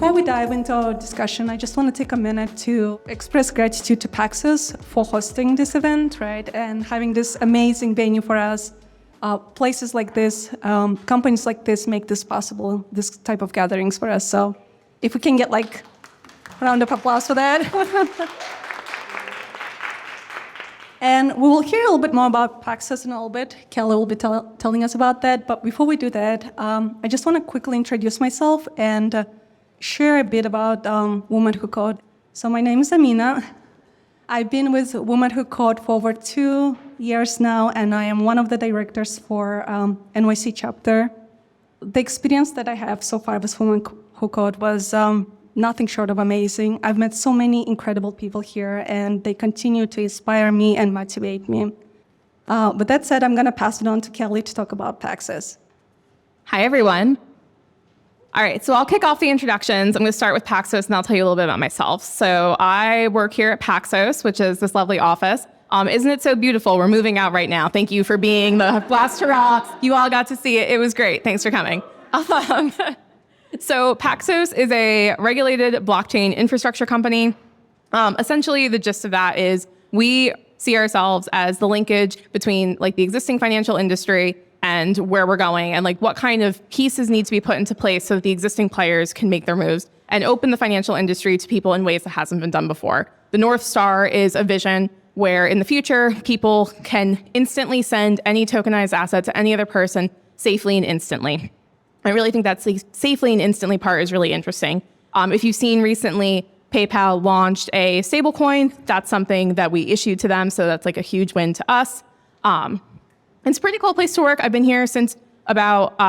Before we dive into our discussion, I just want to take a minute to express gratitude to Paxos for hosting this event, right? And having this amazing venue for us. Places like this, companies like this make this possible, this type of gatherings for us. So if we can get like a round of applause for that. And we will hear a little bit more about Paxos in a little bit. Kelly will be telling us about that. But before we do that, I just want to quickly introduce myself and share a bit about Women Who Code. So my name is Aminat. I've been with Women Who Code for over 2 years now, and I am one of the directors for NYC chapter. The experience that I have so far with Women Who Code was nothing short of amazing. I've met so many incredible people here, and they continue to inspire me and motivate me. With that said, I'm going to pass it on to Kelly to talk about Paxos. Hi, everyone. All right, so I'll kick off the introductions. I'm going to start with Paxos, and I'll tell you a little bit about myself. So I work here at Paxos, which is this lovely office. Isn't it so beautiful? We're moving out right now. Thank you for being the last hurrah. You all got to see it. It was great. Thanks for coming. So Paxos is a regulated blockchain infrastructure company. Essentially, the gist of that is we see ourselves as the linkage between like the existing financial industry and where we're going, and like what kind of pieces need to be put into place so that the existing players can make their moves and open the financial industry to people in ways that hasn't been done before. The North Star is a vision where in the future, people can instantly send any tokenized asset to any other person safely and instantly. I really think that safely and instantly part is really interesting. If you've seen recently, PayPal launched a stablecoin. That's something that we issued to them, so that's like a huge win to us. It's a pretty cool place to work. I've been here since about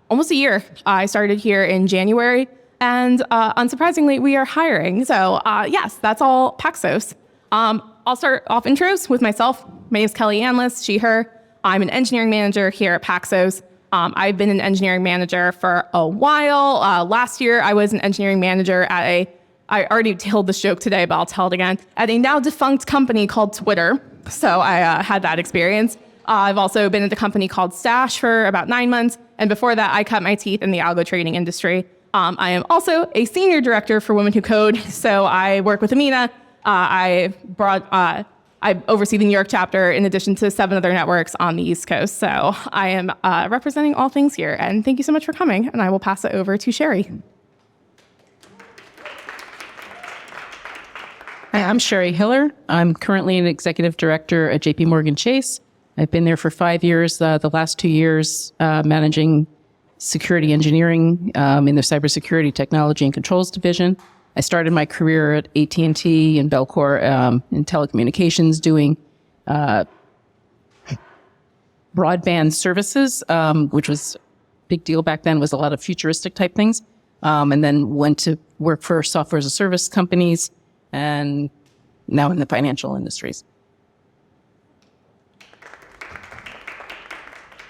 almost a year. I started here in January, and unsurprisingly, we are hiring. So yes, that's all Paxos. I'll start off intros with myself. My name is Kelly Anlas, she, her. I'm an engineering manager here at Paxos. I've been an engineering manager for a while. Last year, I was an engineering manager at I already told this joke today, but I'll tell it again, at a now defunct company called Twitter. So I had that experience. I've also been at a company called Stash for about 9 months. And before that, I cut my teeth in the algo trading industry. I am also a senior director for Women Who Code. So I work with Aminat. I oversee the New York chapter in addition to 7 other networks on the East Coast. So I am representing all things here. And thank you so much for coming. And I will pass it over to Sherri. Hi, I'm Sherri Hiller. I'm currently an executive director at JPMorgan Chase. I've been there for 5 years, the last 2 years managing security engineering in the cybersecurity technology and controls division. I started my career at AT&T and Bellcore in telecommunications doing broadband services, which was a big deal back then, was a lot of futuristic type things, and then went to work for software as a service companies and now in the financial industries.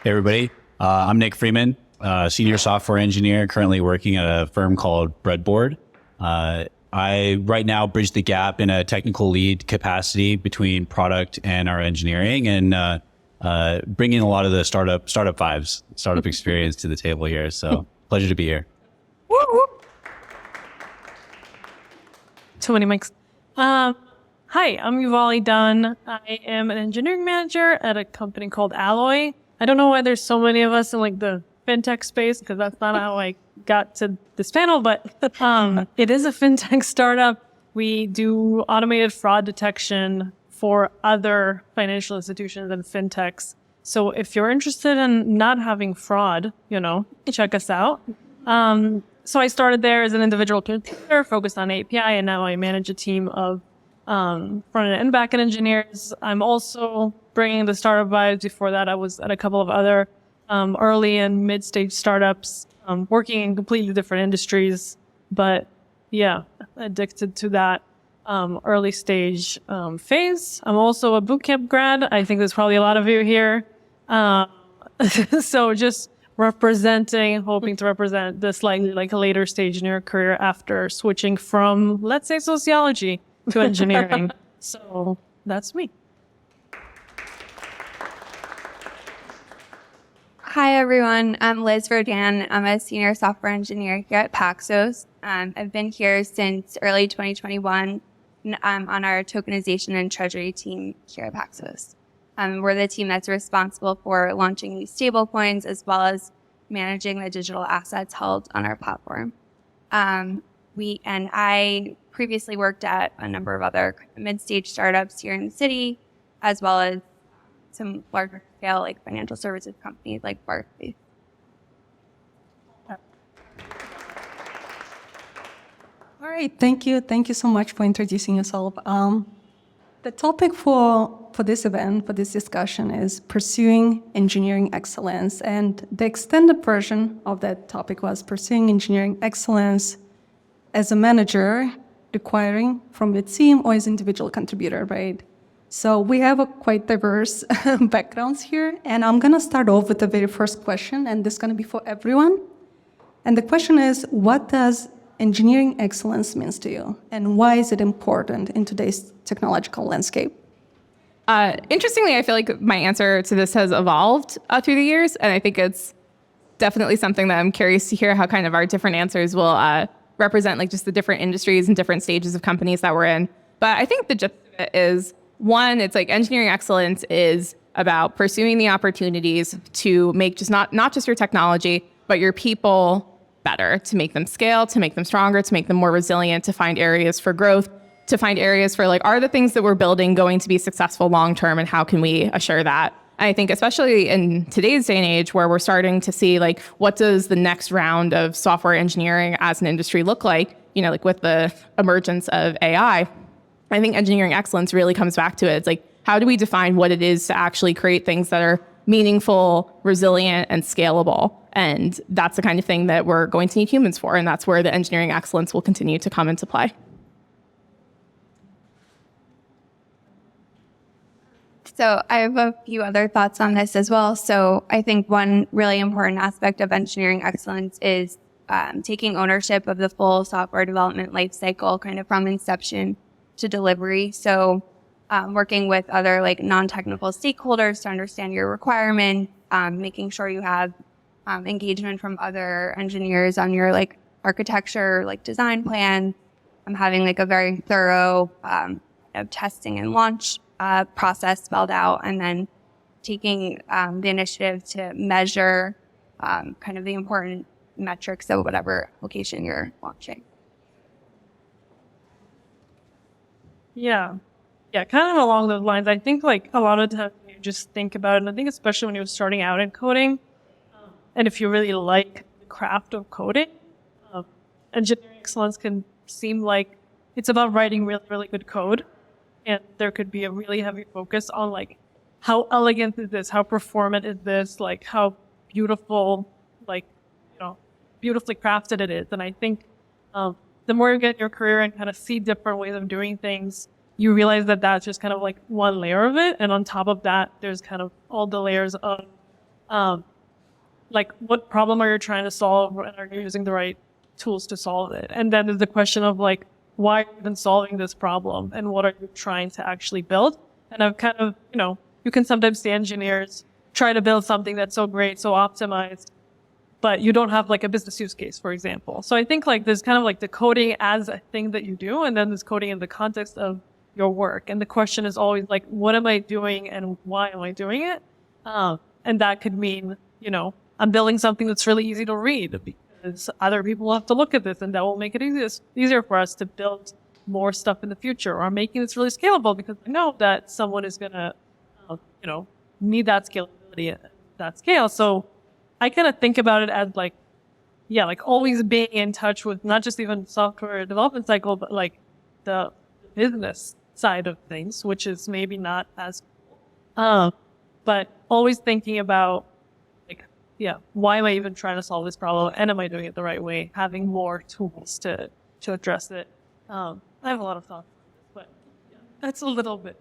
Hey, everybody. I'm Nick Freeman, senior software engineer, currently working at a firm called BreadBoard. I right now bridge the gap in a technical lead capacity between product and our engineering, and bringing a lot of the startup vibes, startup experience to the table here. So pleasure to be here. Too many mics. Hi, I'm Yuval Idan. I am an engineering manager at a company called Alloy. I don't know why there's so many of us in like the fintech space, because that's not how I got to this panel, but it is a fintech startup. We do automated fraud detection for other financial institutions and fintechs. So if you're interested in not having fraud, check us out. So I started there as an individual contributor focused on API, and now I manage a team of front-end and back-end engineers. I'm also bringing the startup vibes. Before that, I was at a couple of other early and mid-stage startups, working in completely different industries. But yeah, addicted to that early stage phase. I'm also a bootcamp grad. I think there's probably a lot of you here. So just hoping to represent the slightly like a later stage in your career after switching from, let's say, sociology to engineering. So that's me. Hi, everyone. I'm Liz Rodan. I'm a senior software engineer here at Paxos. I've been here since early 2021. And I'm on our tokenization and treasury team here at Paxos. We're the team that's responsible for launching these stablecoins as well as managing the digital assets held on our platform. I previously worked at a number of other mid-stage startups here in the city, as well as some larger scale like financial services companies like Barclays. All right, thank you. Thank you so much for introducing yourself. The topic for this event, for this discussion, is pursuing engineering excellence. And the extended version of that topic was pursuing engineering excellence as a manager, requiring from the team or as individual contributor, right? So we have a quite diverse backgrounds here. And I'm going to start off with the very first question, and this is going to be for everyone. And the question is, what does engineering excellence means to you, and why is it important in today's technological landscape? Interestingly, I feel like my answer to this has evolved through the years, and I think it's definitely something that I'm curious to hear how kind of our different answers will represent like just the different industries and different stages of companies that we're in. But I think the gist of it is, one, it's like engineering excellence is about pursuing the opportunities to make just not just your technology, but your people better, to make them scale, to make them stronger, to make them more resilient, to find areas for growth, to find areas for like, are the things that we're building going to be successful long-term, and how can we assure that? And I think especially in today's day and age where we're starting to see like, what does the next round of software engineering as an industry look like, you know, like with the emergence of AI, I think engineering excellence really comes back to it. It's like, how do we define what it is to actually create things that are meaningful, resilient, and scalable? And that's the kind of thing that we're going to need humans for. And that's where the engineering excellence will continue to come into play. So I have a few other thoughts on this as well. So I think one really important aspect of engineering excellence is taking ownership of the full software development lifecycle, kind of from inception to delivery. So working with other like non-technical stakeholders to understand your requirements, making sure you have engagement from other engineers on your like architecture, like design plan. Having like a very thorough testing and launch process spelled out, and then taking the initiative to measure kind of the important metrics of whatever application you're launching. Yeah, kind of along those lines. I think like a lot of times you just think about it, and I think especially when you're starting out in coding, and if you really like the craft of coding, engineering excellence can seem like it's about writing really, really good code. And there could be a really heavy focus on like, how elegant is this? How performant is this? Like how beautiful, like, you know, beautifully crafted it is. And I think the more you get in your career and kind of see different ways of doing things, you realize that that's just kind of like one layer of it. And on top of that, there's kind of all the layers of like, what problem are you trying to solve, and are you using the right tools to solve it? And then there's the question of like, why are you even solving this problem, and what are you trying to actually build? And I've kind of, you know, you can sometimes see engineers try to build something that's so great, so optimized, but you don't have like a business use case, for example. So I think like there's kind of like the coding as a thing that you do, and then there's coding in the context of your work. And the question is always like, what am I doing and why am I doing it? And that could mean, you know, I'm building something that's really easy to read, because other people will have to look at this, and that will make it easier for us to build more stuff in the future, or making this really scalable because I know that someone is going to, you know, need that scalability at that scale. So I kind of think about it as like, yeah, like always being in touch with not just even software development cycle, but like the business side of things, which is maybe not as, but always thinking about, yeah, why am I even trying to solve this problem? And am I doing it the right way? Having more tools to address it. I have a lot of thoughts, but yeah, that's a little bit.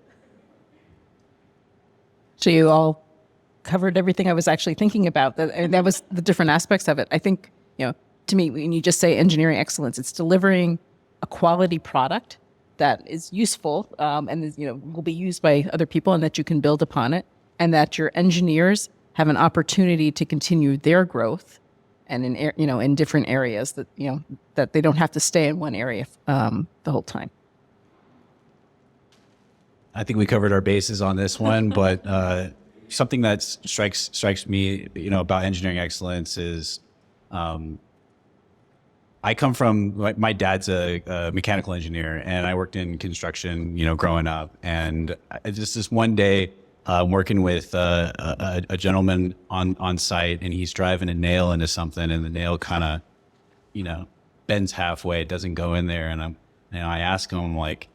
So you all covered everything I was actually thinking about. And that was the different aspects of it. I think, you know, to me, when you just say engineering excellence, it's delivering a quality product that is useful and is, you know, will be used by other people, and that you can build upon it, and that your engineers have an opportunity to continue their growth, and in different areas that they don't have to stay in one area the whole time. I think we covered our bases on this one, but something that strikes me, about engineering excellence is, I come from, my dad's a mechanical engineer, and I worked in construction, growing up. And just this one day, working with a gentleman on site, and he's driving a nail into something, and the nail kind of, bends halfway. It doesn't go in there, and I ask him, like,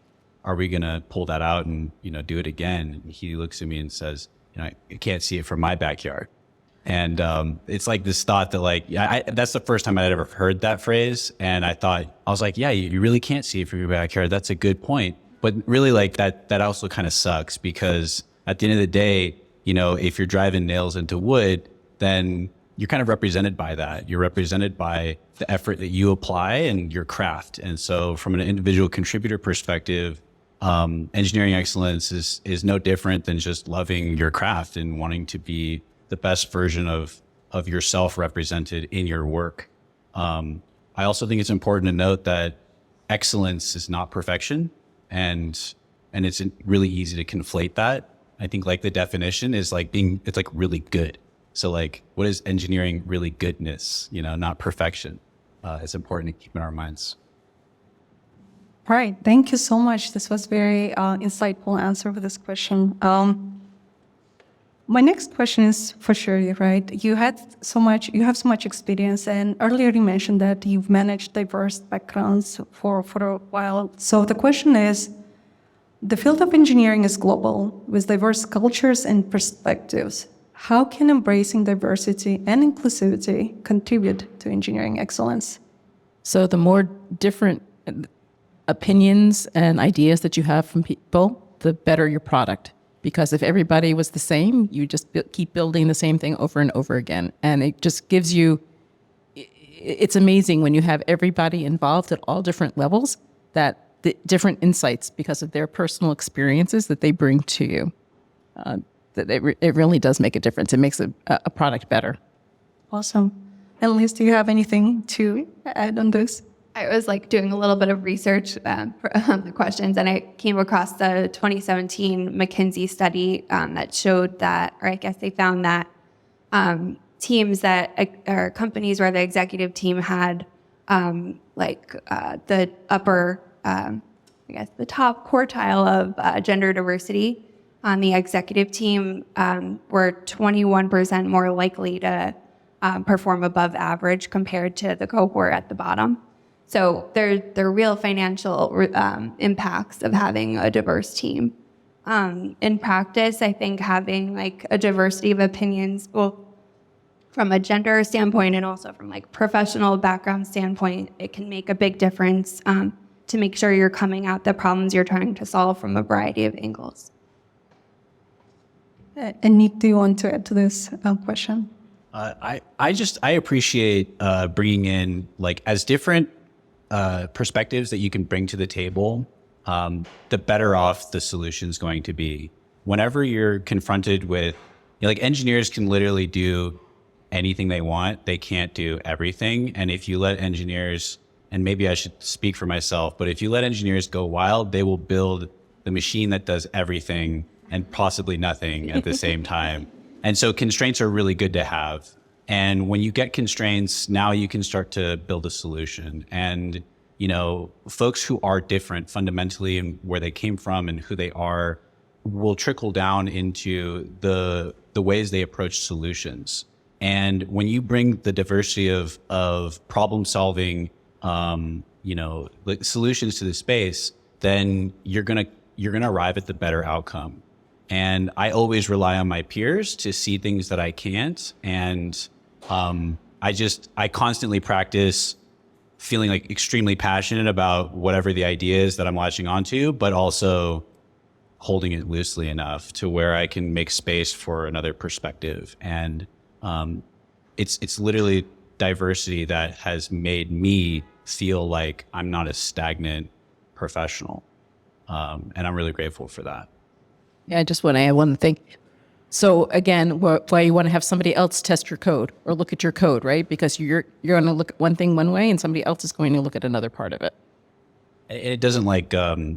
are we gonna pull that out and do it again? And he looks at me and says, I can't see it from my backyard. And it's like this thought that, like, that's the first time I'd ever heard that phrase. And I was like, yeah, you really can't see it from your backyard. That's a good point. But really, like, that also kind of sucks, because at the end of the day, if you're driving nails into wood, then you're kind of represented by that. You're represented by the effort that you apply and your craft. And so from an individual contributor perspective, engineering excellence is no different than just loving your craft and wanting to be the best version of yourself represented in your work. I also think it's important to note that excellence is not perfection, and it's really easy to conflate that. I think, like, the definition is like it's like really good. So, like, what is engineering really goodness? Not perfection. It's important to keep in our minds. All right, thank you so much. This was very insightful answer for this question. My next question is for Sherri, right? You have so much experience, and earlier you mentioned that you've managed diverse backgrounds for a while. So the question is, the field of engineering is global with diverse cultures and perspectives. How can embracing diversity and inclusivity contribute to engineering excellence? So the more different opinions and ideas that you have from people, the better your product. Because if everybody was the same, you just keep building the same thing over and over again. And it just gives you, it's amazing when you have everybody involved at all different levels, that the different insights because of their personal experiences that they bring to you. That it really does make a difference. It makes a product better. Awesome. And Liz, do you have anything to add on this? I was doing a little bit of research for the questions, and I came across the 2017 McKinsey study that showed that, or I guess they found that teams or companies where the executive team had the upper, the top quartile of gender diversity on the executive team were 21% more likely to perform above average compared to the cohort at the bottom. So there are real financial impacts of having a diverse team. In practice, I think having a diversity of opinions, both from a gender standpoint and also from professional background standpoint, it can make a big difference to make sure you're coming at the problems you're trying to solve from a variety of angles. And Nick, do you want to add to this question? I appreciate bringing in as different perspectives that you can bring to the table, the better off the solution's going to be. Whenever you're confronted with, engineers can literally do anything they want. They can't do everything. And if you let engineers, and maybe I should speak for myself, but if you let engineers go wild, they will build the machine that does everything and possibly nothing at the same time. And so constraints are really good to have. And when you get constraints, now you can start to build a solution. And, folks who are different fundamentally in where they came from and who they are will trickle down into the ways they approach solutions. And when you bring the diversity of problem solving, solutions to the space, then you're gonna arrive at the better outcome. And I always rely on my peers to see things that I can't. And I constantly practice feeling extremely passionate about whatever the idea is that I'm latching onto, but also holding it loosely enough to where I can make space for another perspective. And it's literally diversity that has made me feel like I'm not a stagnant professional. And I'm really grateful for that. Yeah, I just want to add one thing. So again, why you want to have somebody else test your code or look at your code, right? Because you're going to look at one thing one way and somebody else is going to look at another part of it. It doesn't like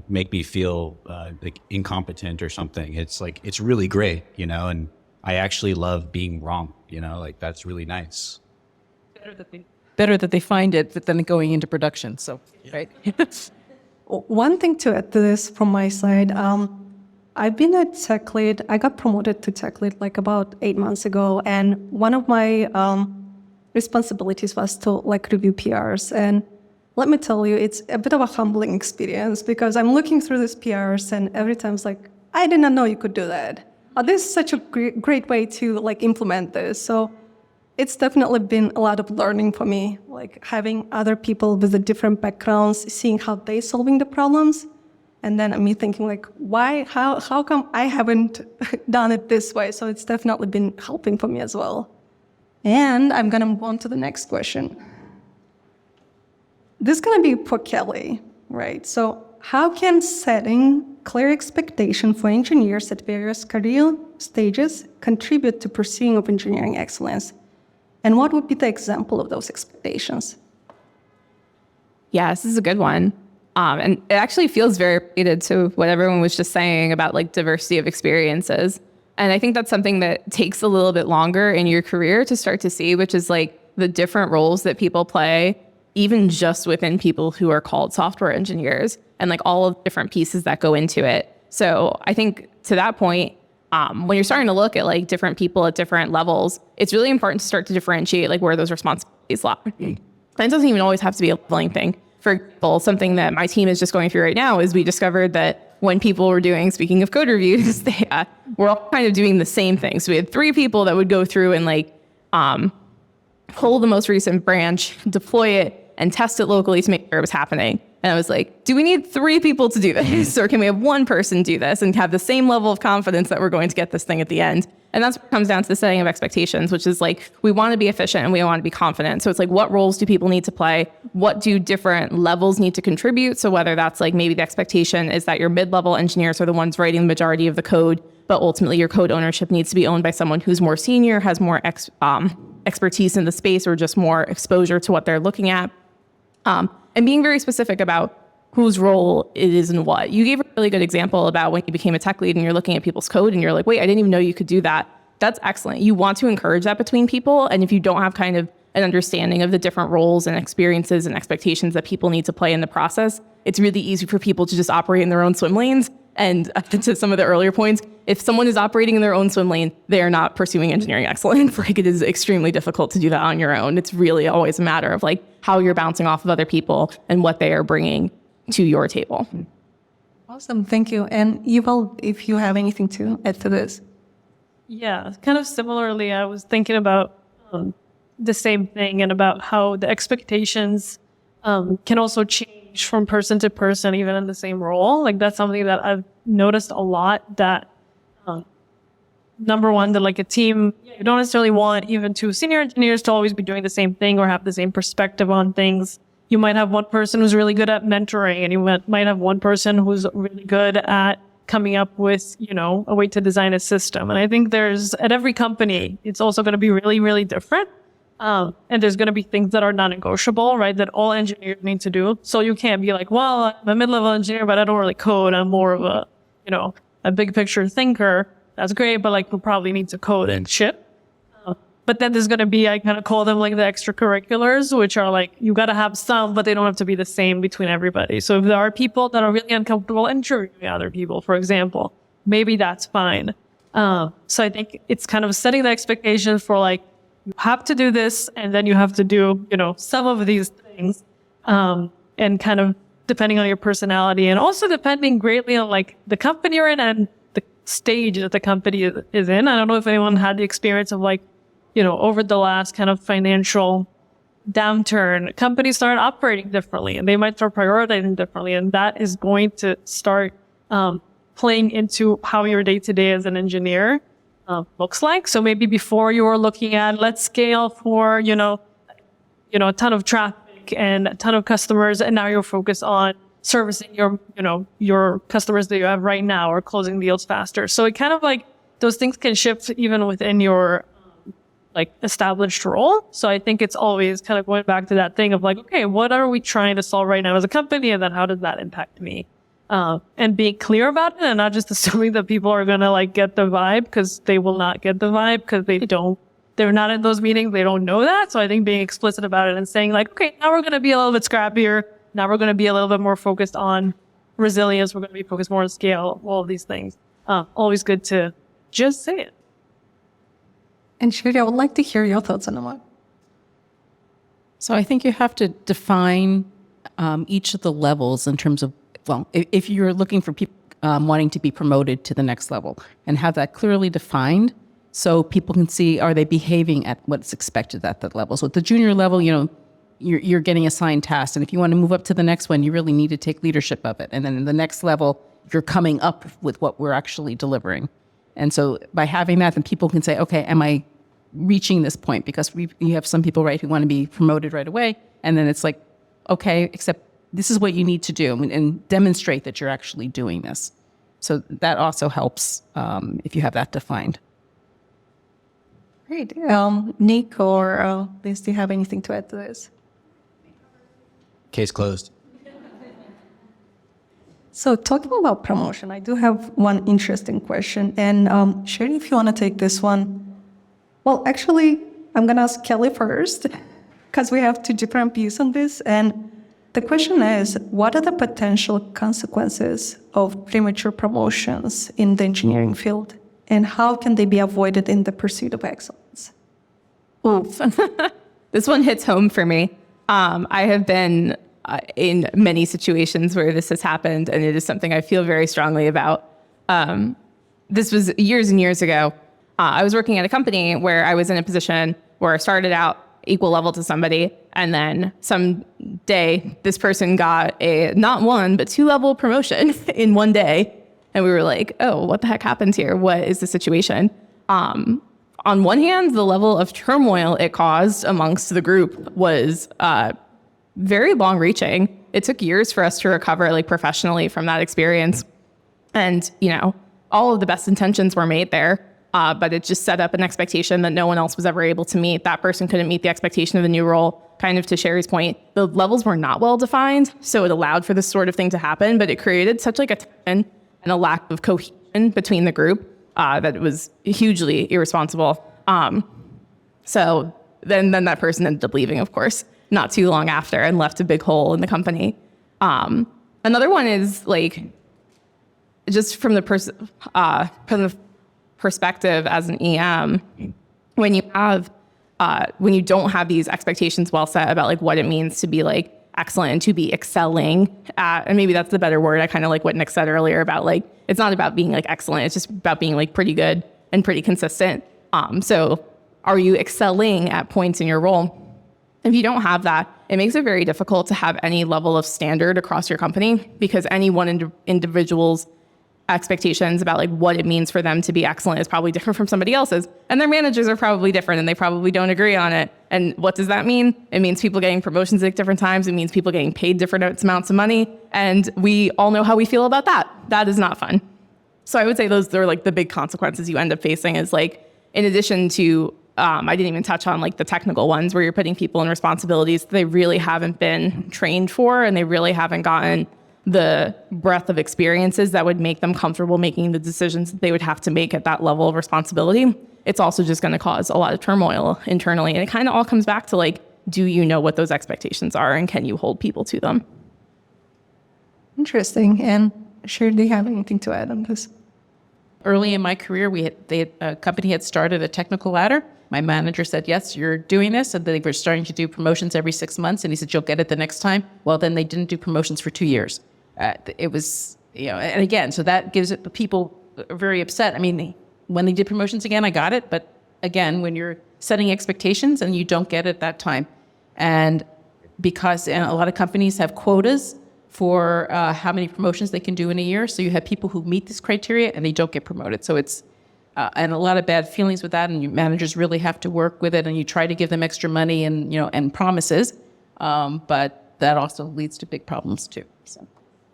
make me feel like incompetent or something. It's like, it's really great, and I actually love being wrong, like that's really nice. Better that they find it than going into production. So, right. One thing to add to this from my side, I've been a tech lead. I got promoted to tech lead like about 8 months ago. And one of my responsibilities was to like review PRs. And let me tell you, it's a bit of a humbling experience because I'm looking through these PRs and every time it's like, I did not know you could do that. This is such a great way to like implement this. So it's definitely been a lot of learning for me, like having other people with the different backgrounds, seeing how they're solving the problems. And then me thinking like, how come I haven't done it this way? So it's definitely been helping for me as well. And I'm gonna move on to the next question. This is gonna be for Kelly, right? So how can setting clear expectation for engineers at various career stages contribute to pursuing of engineering excellence? And what would be the example of those expectations? Yeah, this is a good one. And it actually feels very related to what everyone was just saying about like diversity of experiences. And I think that's something that takes a little bit longer in your career to start to see, which is like the different roles that people play, even just within people who are called software engineers and like all of the different pieces that go into it. So I think to that point, when you're starting to look at like different people at different levels, it's really important to start to differentiate like where those responsibilities lie. And it doesn't even always have to be a leveling thing. For example, something that my team is just going through right now is we discovered that when people were doing, speaking of code reviews, they were all kind of doing the same thing. So we had 3 people that would go through and like pull the most recent branch, deploy it, and test it locally to make sure it was happening. And I was like, do we need 3 people to do this? Or can we have 1 person do this and have the same level of confidence that we're going to get this thing at the end? And that's what comes down to the setting of expectations, which is like, we want to be efficient and we want to be confident. So it's like, what roles do people need to play? What do different levels need to contribute? So whether that's like maybe the expectation is that your mid-level engineers are the ones writing the majority of the code, but ultimately your code ownership needs to be owned by someone who's more senior, has more expertise in the space or just more exposure to what they're looking at. And being very specific about whose role it is and what. You gave a really good example about when you became a tech lead and you're looking at people's code and you're like, wait, I didn't even know you could do that. That's excellent. You want to encourage that between people. And if you don't have kind of an understanding of the different roles and experiences and expectations that people need to play in the process, it's really easy for people to just operate in their own swim lanes. And to some of the earlier points, if someone is operating in their own swim lane, they are not pursuing engineering excellence. Like it is extremely difficult to do that on your own. It's really always a matter of like how you're bouncing off of other people and what they are bringing to your table. Awesome, thank you. And Yuval, if you have anything to add to this. Yeah, kind of similarly, I was thinking about the same thing and about how the expectations can also change from person to person, even in the same role. Like that's something that I've noticed a lot that number one, that like a team, you don't necessarily want even 2 senior engineers to always be doing the same thing or have the same perspective on things. You might have one person who's really good at mentoring and you might have one person who's really good at coming up with, a way to design a system. And I think at every company, it's also going to be really, really different. And there's going to be things that are non-negotiable, right? That all engineers need to do. So you can't be like, well, I'm a mid-level engineer, but I don't really code. I'm more of a big picture thinker. That's great, but like we probably need to code and ship. But then there's going to be, I kind of call them like the extracurriculars, which are like, you got to have some, but they don't have to be the same between everybody. So if there are people that are really uncomfortable interviewing other people, for example, maybe that's fine. So I think it's kind of setting the expectations for like, you have to do this, and then you have to do, some of these things. And kind of depending on your personality and also depending greatly on like the company you're in and the stage that the company is in. I don't know if anyone had the experience of like, over the last kind of financial downturn, companies start operating differently and they might start prioritizing differently. And that is going to start playing into how your day-to-day as an engineer looks like. So maybe before you were looking at, let's scale for, a ton of traffic and a ton of customers. And now you're focused on servicing your customers that you have right now or closing deals faster. So it kind of like those things can shift even within your like established role. So I think it's always kind of going back to that thing of like, okay, what are we trying to solve right now as a company? And then how does that impact me? And being clear about it and not just assuming that people are going to like get the vibe, because they will not get the vibe because they're not in those meetings. They don't know that. So I think being explicit about it and saying like, okay, now we're going to be a little bit scrappier. Now we're going to be a little bit more focused on resilience. We're going to be focused more on scale, all of these things. Always good to just say it. And Sherri, I would like to hear your thoughts on that. So I think you have to define each of the levels in terms of, well, if you're looking for people wanting to be promoted to the next level, and have that clearly defined so people can see, are they behaving at what's expected at that level? So at the junior level, you're getting assigned tasks. And if you want to move up to the next one, you really need to take leadership of it. And then in the next level, you're coming up with what we're actually delivering. And so by having that, then people can say, okay, am I reaching this point? Because you have some people, right, who want to be promoted right away. And then it's like, okay, except this is what you need to do, and demonstrate that you're actually doing this. So that also helps if you have that defined. Great. Nick or Liz, do you have anything to add to this? Case closed. So talking about promotion, I do have one interesting question. And Sherri, if you want to take this one. Well, actually, I'm going to ask Kelly first, because we have two different views on this. And the question is, what are the potential consequences of premature promotions in the engineering field? And how can they be avoided in the pursuit of excellence? Oof. This one hits home for me. I have been in many situations where this has happened, and it is something I feel very strongly about. This was years and years ago. I was working at a company where I was in a position where I started out equal level to somebody, and then some day this person got a not one, but 2-level promotion in one day. And we were like, oh, what the heck happened here? What is the situation? On one hand, the level of turmoil it caused amongst the group was very long reaching. It took years for us to recover like professionally from that experience. And, all of the best intentions were made there. But it just set up an expectation that no one else was ever able to meet. That person couldn't meet the expectation of the new role. Kind of to Sherri's point, the levels were not well defined, so it allowed for this sort of thing to happen, but it created such like a tension and a lack of cohesion between the group that it was hugely irresponsible. So then that person ended up leaving, of course, not too long after, and left a big hole in the company. Another one is like, just from the perspective as an EM, when you don't have these expectations well set about like what it means to be like excellent and to be excelling at, and maybe that's the better word. I kind of like what Nick said earlier about like, it's not about being like excellent. It's just about being like pretty good and pretty consistent. So are you excelling at points in your role? If you don't have that, it makes it very difficult to have any level of standard across your company, because any one individual's expectations about like what it means for them to be excellent is probably different from somebody else's, and their managers are probably different, and they probably don't agree on it. And what does that mean? It means people getting promotions at different times. It means people getting paid different amounts of money, and we all know how we feel about that. That is not fun. So I would say those are like the big consequences you end up facing, is like, in addition to I didn't even touch on like the technical ones where you're putting people in responsibilities they really haven't been trained for, and they really haven't gotten the breadth of experiences that would make them comfortable making the decisions that they would have to make at that level of responsibility. It's also just going to cause a lot of turmoil internally. And it kind of all comes back to like, do you know what those expectations are, and can you hold people to them? Interesting. And Sherri, do you have anything to add on this? Early in my career, a company had started a technical ladder. My manager said, yes, you're doing this. And they were starting to do promotions every 6 months. And he said, you'll get it the next time. Well, then they didn't do promotions for 2 years. It was, and again, so that gives it, the people are very upset. I mean, when they did promotions again, I got it. But again, when you're setting expectations and you don't get it that time. And because a lot of companies have quotas for how many promotions they can do in a year. So you have people who meet this criteria and they don't get promoted. So it's, and a lot of bad feelings with that. And you managers really have to work with it, and you try to give them extra money and, and promises. But that also leads to big problems too. So.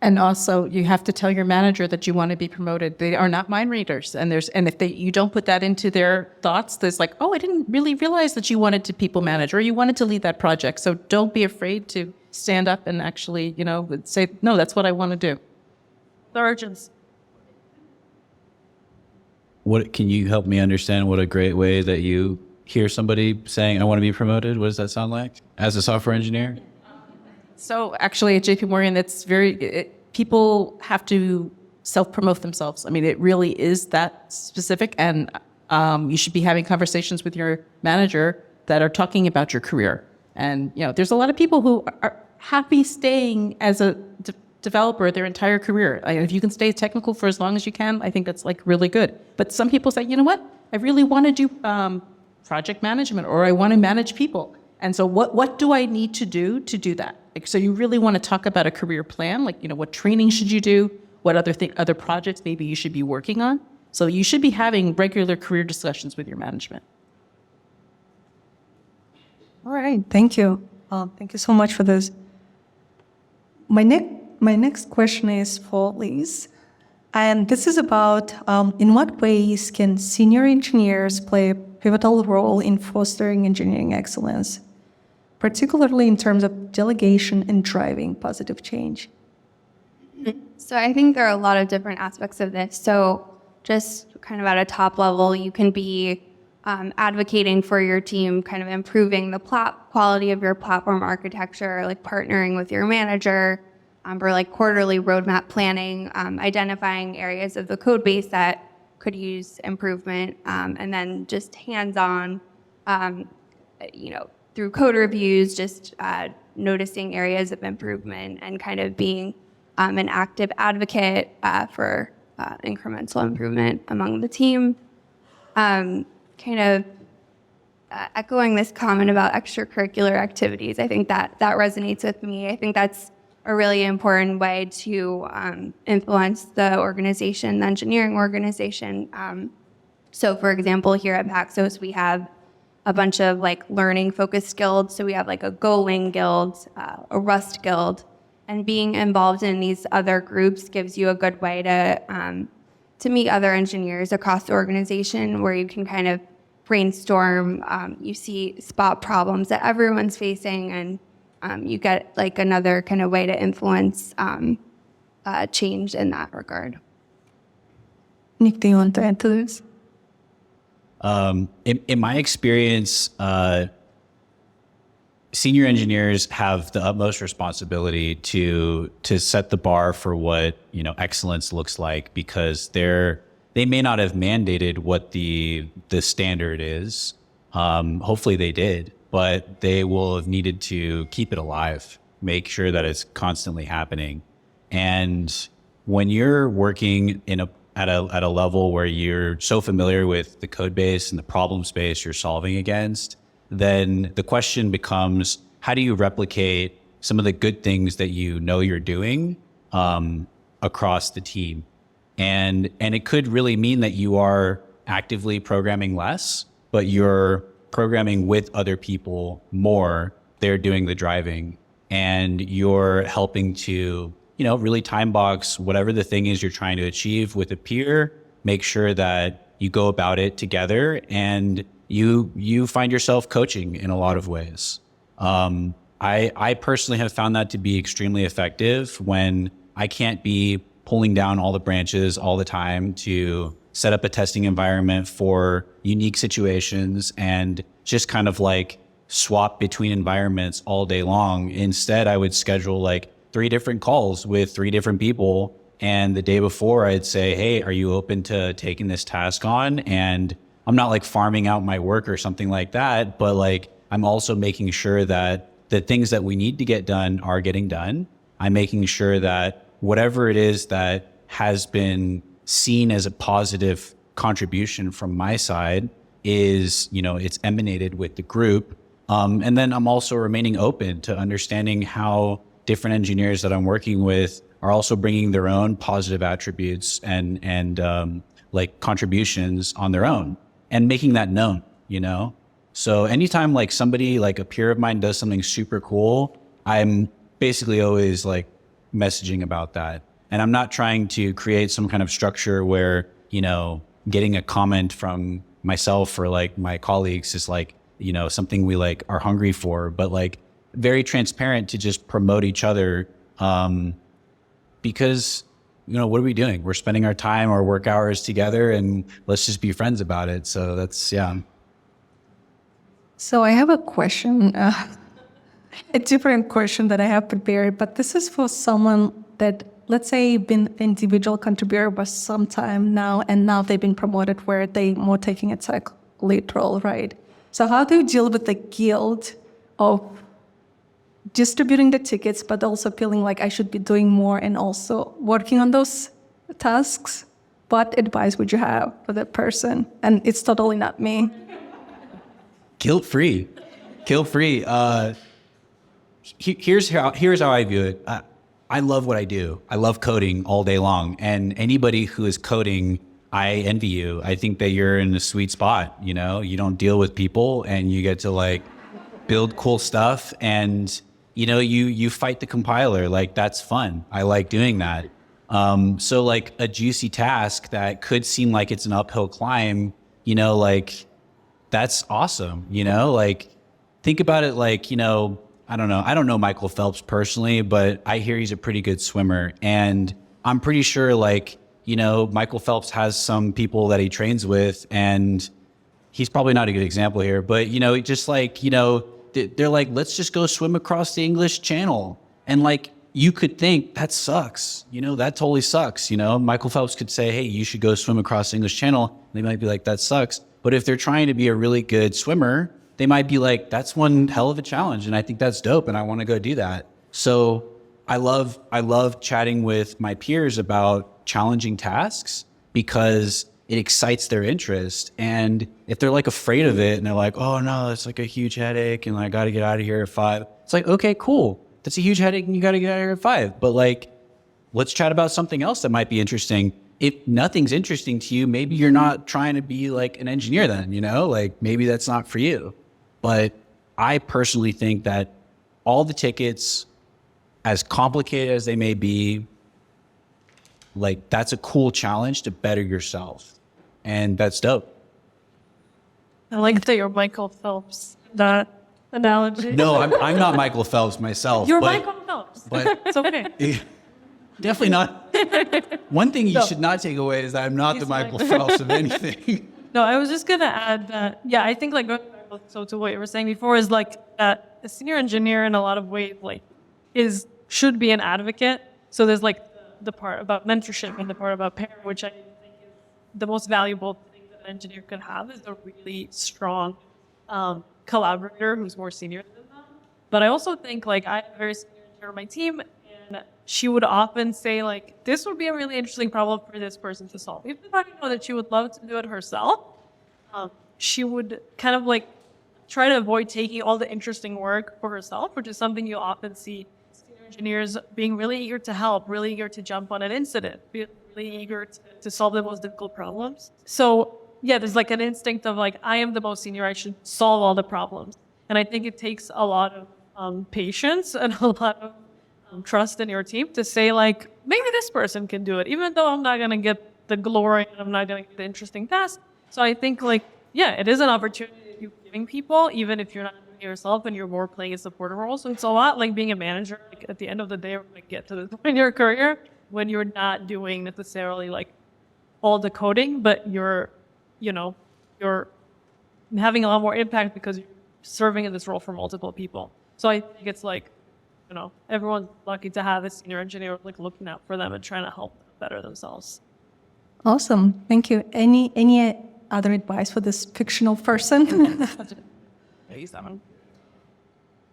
And also, you have to tell your manager that you want to be promoted. They are not mind readers, and if you don't put that into their thoughts, there's like, oh, I didn't really realize that you wanted to people manage or you wanted to lead that project. So don't be afraid to stand up and actually, say, no, that's what I want to do. The urgency. What can you help me understand? What a great way that you hear somebody saying, "I want to be promoted." What does that sound like as a software engineer? So actually at JPMorgan, people have to self-promote themselves. I mean, it really is that specific, and you should be having conversations with your manager that are talking about your career. And, there's a lot of people who are happy staying as a developer their entire career. If you can stay technical for as long as you can, I think that's like really good. But some people say, you know what, I really want to do project management, or I want to manage people. And so what do I need to do that? So you really want to talk about a career plan, like, what training should you do? What other projects maybe you should be working on? So you should be having regular career discussions with your management. All right, thank you. Thank you so much for this. My next question is for Liz, and this is about in what ways can senior engineers play a pivotal role in fostering engineering excellence, particularly in terms of delegation and driving positive change? So I think there are a lot of different aspects of this. So just kind of at a top level, you can be advocating for your team, kind of improving the quality of your platform architecture, like partnering with your manager, or like quarterly roadmap planning, identifying areas of the code base that could use improvement, and then just hands-on, through code reviews, just noticing areas of improvement and kind of being an active advocate for incremental improvement among the team. Kind of echoing this comment about extracurricular activities, I think that resonates with me. I think that's a really important way to influence the organization, the engineering organization. So for example, here at Paxos, we have a bunch of like learning focused guilds. So we have like a Golang guild, a Rust guild, and being involved in these other groups gives you a good way to meet other engineers across the organization, where you can kind of brainstorm, you see spot problems that everyone's facing, and you get like another kind of way to influence change in that regard. Nick, do you want to add to this? In my experience, senior engineers have the utmost responsibility to set the bar for what excellence looks like, because they may not have mandated what the standard is. Hopefully they did, but they will have needed to keep it alive, make sure that it's constantly happening. And when you're working at a level where you're so familiar with the code base and the problem space you're solving against, then the question becomes, how do you replicate some of the good things that you're doing across the team? And it could really mean that you are actively programming less, but you're programming with other people more. They're doing the driving, and you're helping to really time box whatever the thing is you're trying to achieve with a peer, make sure that you go about it together, and you find yourself coaching in a lot of ways. I personally have found that to be extremely effective when I can't be pulling down all the branches all the time to set up a testing environment for unique situations and just kind of like swap between environments all day long. Instead, I would schedule like 3 different calls with 3 different people. And the day before I'd say, hey, are you open to taking this task on? And I'm not like farming out my work or something like that, but like I'm also making sure that the things that we need to get done are getting done. I'm making sure that whatever it is that has been seen as a positive contribution from my side is, it's emanated with the group. And then I'm also remaining open to understanding how different engineers that I'm working with are also bringing their own positive attributes and like contributions on their own, and making that known, So anytime like somebody, like a peer of mine does something super cool, I'm basically always like messaging about that. And I'm not trying to create some kind of structure where, getting a comment from myself or like my colleagues is like, something we like are hungry for, but like very transparent to just promote each other. Because, what are we doing? We're spending our time, our work hours together, and let's just be friends about it. So that's, yeah. So I have a question, a different question that I have prepared, but this is for someone that, let's say, been individual contributor for some time now, and now they've been promoted where they more taking a tech lead role, right? So how do you deal with the guilt of distributing the tickets, but also feeling like I should be doing more and also working on those tasks? What advice would you have for that person? And it's totally not me. Guilt-free. Here's how I view it. I love what I do. I love coding all day long. And anybody who is coding, I envy you. I think that you're in a sweet spot. You don't deal with people and you get to like build cool stuff and you fight the compiler. Like that's fun. I like doing that. So like a juicy task that could seem like it's an uphill climb, like that's awesome. Like think about it like, I don't know Michael Phelps personally, but I hear he's a pretty good swimmer. And I'm pretty sure like, Michael Phelps has some people that he trains with, and he's probably not a good example here, but just like, they're like, let's just go swim across the English Channel. And like, you could think that sucks, that totally sucks. Michael Phelps could say, hey, you should go swim across the English Channel. They might be like, that sucks. But if they're trying to be a really good swimmer, they might be like, that's one hell of a challenge. And I think that's dope. And I want to go do that. So I love chatting with my peers about challenging tasks because it excites their interest. And if they're like afraid of it and they're like, oh no, it's like a huge headache and I got to get out of here at 5. It's like, okay, cool. That's a huge headache and you got to get out of here at 5. But like, let's chat about something else that might be interesting. If nothing's interesting to you, maybe you're not trying to be like an engineer then, like maybe that's not for you. But I personally think that all the tickets, as complicated as they may be, like that's a cool challenge to better yourself. And that's dope. I like that you're Michael Phelps, that analogy. No, I'm not Michael Phelps myself. You're Michael Phelps. But it's okay. Definitely not. One thing you should not take away is that I'm not the Michael Phelps of anything. No, I was just going to add that, yeah, I think like going back so to what you were saying before is like that a senior engineer in a lot of ways like should be an advocate. So there's like the part about mentorship and the part about pair, which I think is the most valuable thing that an engineer could have is a really strong collaborator who's more senior than them. But I also think like I have a very senior engineer on my team, and she would often say like, this would be a really interesting problem for this person to solve. Even if I know that she would love to do it herself, she would kind of like try to avoid taking all the interesting work for herself, which is something you often see senior engineers being really eager to help, really eager to jump on an incident, really eager to solve the most difficult problems. So yeah, there's like an instinct of like, I am the most senior, I should solve all the problems. And I think it takes a lot of patience and a lot of trust in your team to say like, maybe this person can do it, even though I'm not going to get the glory and I'm not going to get the interesting task. So I think like, yeah, it is an opportunity that you're giving people, even if you're not doing it yourself and you're more playing a supporter role. So it's a lot like being a manager. Like at the end of the day, like get to this point in your career when you're not doing necessarily like all the coding, but you're having a lot more impact because you're serving in this role for multiple people. So I think it's like, everyone's lucky to have a senior engineer like looking out for them and trying to help them better themselves. Awesome. Thank you. Any other advice for this fictional person?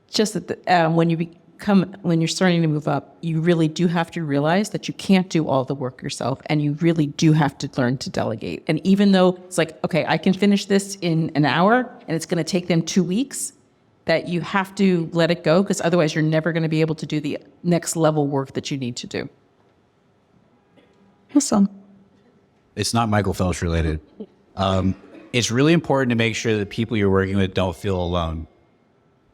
Just that when you're starting to move up, you really do have to realize that you can't do all the work yourself, and you really do have to learn to delegate. And even though it's like, okay, I can finish this in an hour and it's going to take them 2 weeks, that you have to let it go, because otherwise you're never going to be able to do the next level work that you need to do. Awesome. It's not Michael Phelps related. It's really important to make sure that the people you're working with don't feel alone.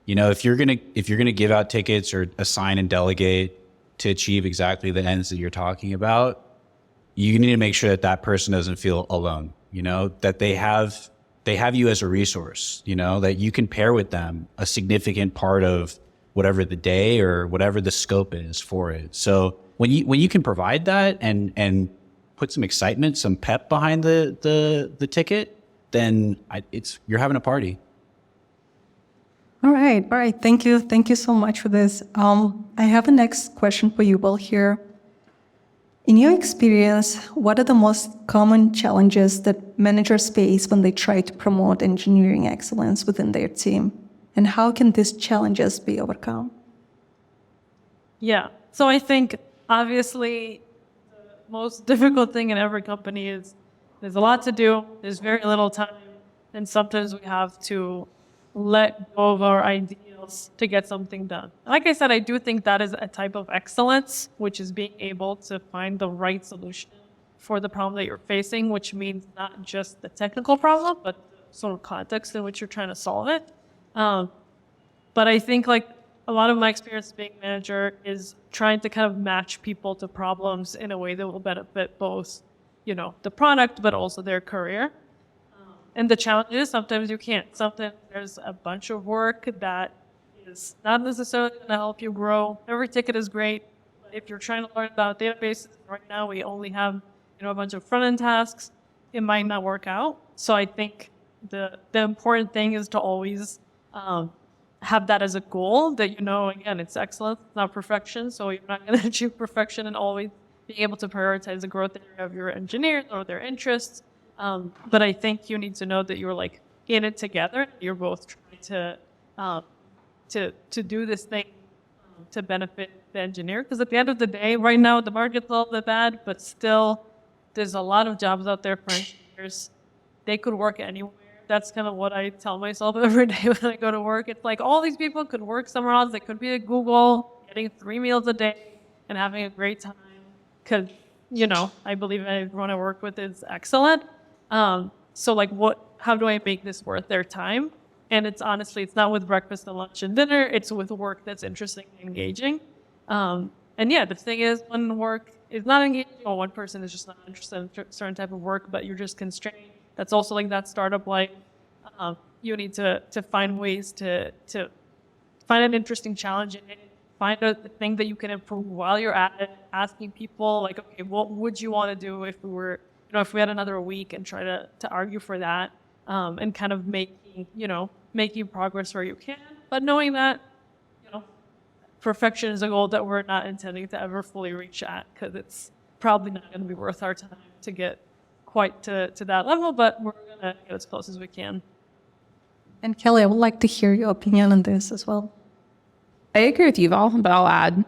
If you're gonna give out tickets or assign and delegate, to achieve exactly the ends that you're talking about, you need to make sure that that person doesn't feel alone, you know, that they have you as a resource, you know, that you can pair with them a significant part of whatever the day or whatever the scope is for it. So when you can provide that and put some excitement, some pep behind the ticket, then you're having a party. All right. Thank you so much for this. I have a next question for you, Will, here. In your experience, what are the most common challenges that managers face when they try to promote engineering excellence within their team? And how can these challenges be overcome? Yeah. So I think obviously the most difficult thing in every company is there's a lot to do, there's very little time, and sometimes we have to let go of our ideals to get something done. Like I said, I do think that is a type of excellence, which is being able to find the right solution for the problem that you're facing, which means not just the technical problem, but the sort of context in which you're trying to solve it. But I think like a lot of my experience being a manager is trying to kind of match people to problems in a way that will benefit both, you know, the product, but also their career. And the challenge is sometimes you can't. Sometimes there's a bunch of work that is not necessarily going to help you grow. Every ticket is great. But if you're trying to learn about databases, right now we only have, you know, a bunch of front-end tasks, it might not work out. So I think the important thing is to always have that as a goal that, you know, again, it's excellence, not perfection. So you're not going to achieve perfection, and always being able to prioritize the growth area of your engineers or their interests. But I think you need to know that you're like in it together. You're both trying to do this thing to benefit the engineer. Because at the end of the day, right now the market's a little bit bad, but still there's a lot of jobs out there for engineers. They could work anywhere. That's kind of what I tell myself every day when I go to work. It's like all these people could work somewhere else. They could be at Google, getting 3 meals a day and having a great time. Because, you know, I believe everyone I work with is excellent. So like how do I make this worth their time? And it's honestly, it's not with breakfast and lunch and dinner. It's with work that's interesting and engaging. And yeah, the thing is when work is not engaging, or one person is just not interested in a certain type of work, but you're just constrained. That's also like that startup life. You need to find ways to find an interesting challenge in it. Find a thing that you can improve while you're at it. Asking people like, okay, what would you want to do if we were, you know, if we had another week, and try to argue for that, and kind of making progress where you can, but knowing that, you know, perfection is a goal that we're not intending to ever fully reach at, because it's probably not going to be worth our time to get quite to that level, but we're going to get as close as we can. And Kelly, I would like to hear your opinion on this as well. I agree with Yuval, but I'll add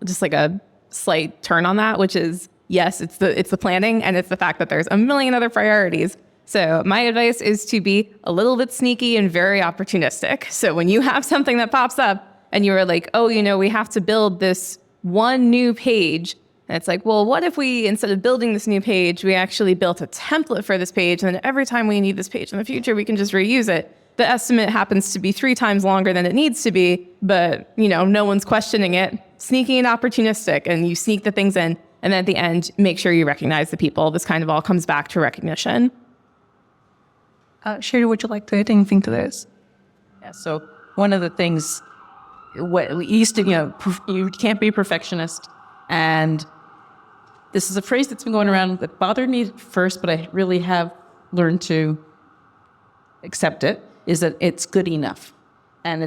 just like a slight turn on that, which is, yes, it's the planning, and it's the fact that there's a million other priorities. So my advice is to be a little bit sneaky and very opportunistic. So when you have something that pops up and you're like, oh, you know, we have to build this one new page. And it's like, well, what if we, instead of building this new page, we actually built a template for this page, and then every time we need this page in the future, we can just reuse it. The estimate happens to be 3 times longer than it needs to be, but, you know, no one's questioning it. Sneaky and opportunistic, and you sneak the things in, and then at the end, make sure you recognize the people. This kind of all comes back to recognition. Sherri, would you like to add anything to this? Yeah, so one of the things, what we used to, you know, you can't be a perfectionist. And this is a phrase that's been going around that bothered me at first, but I really have learned to accept it, is that it's good enough. And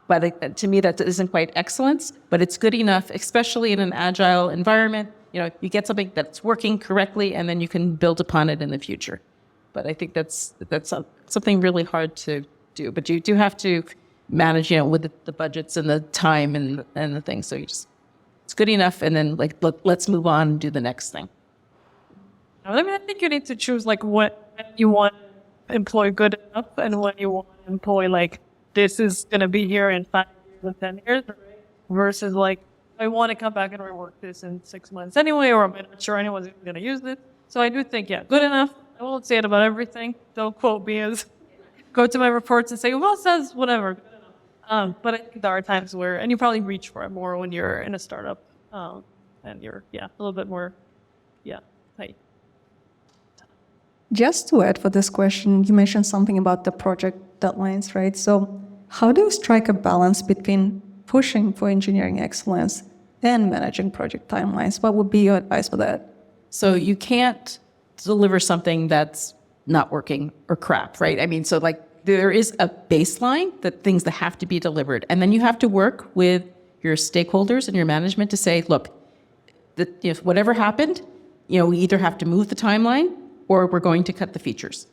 to me, that isn't quite excellence, but it's good enough, especially in an agile environment. You know, you get something that's working correctly, and then you can build upon it in the future. But I think that's something really hard to do. But you do have to manage, you know, with the budgets and the time and the things. So it's good enough, and then like let's move on and do the next thing. I mean, I think you need to choose like what you want to employ good enough, and what you want to employ like this is going to be here in 5 years or 10 years, right? Versus like I want to come back and rework this in 6 months anyway, or I'm not sure anyone's even going to use it. So I do think, yeah, good enough. I won't say it about everything. Don't quote me as go to my reports and say, well, it says whatever. But I think there are times where, and you probably reach for it more when you're in a startup and you're a little bit more tight. Just to add for this question, you mentioned something about the project deadlines, right? So how do you strike a balance between pushing for engineering excellence and managing project timelines? What would be your advice for that? So you can't deliver something that's not working or crap, right? I mean, so like there is a baseline that things that have to be delivered. And then you have to work with your stakeholders and your management to say, look, if whatever happened, we either have to move the timeline or we're going to cut the features.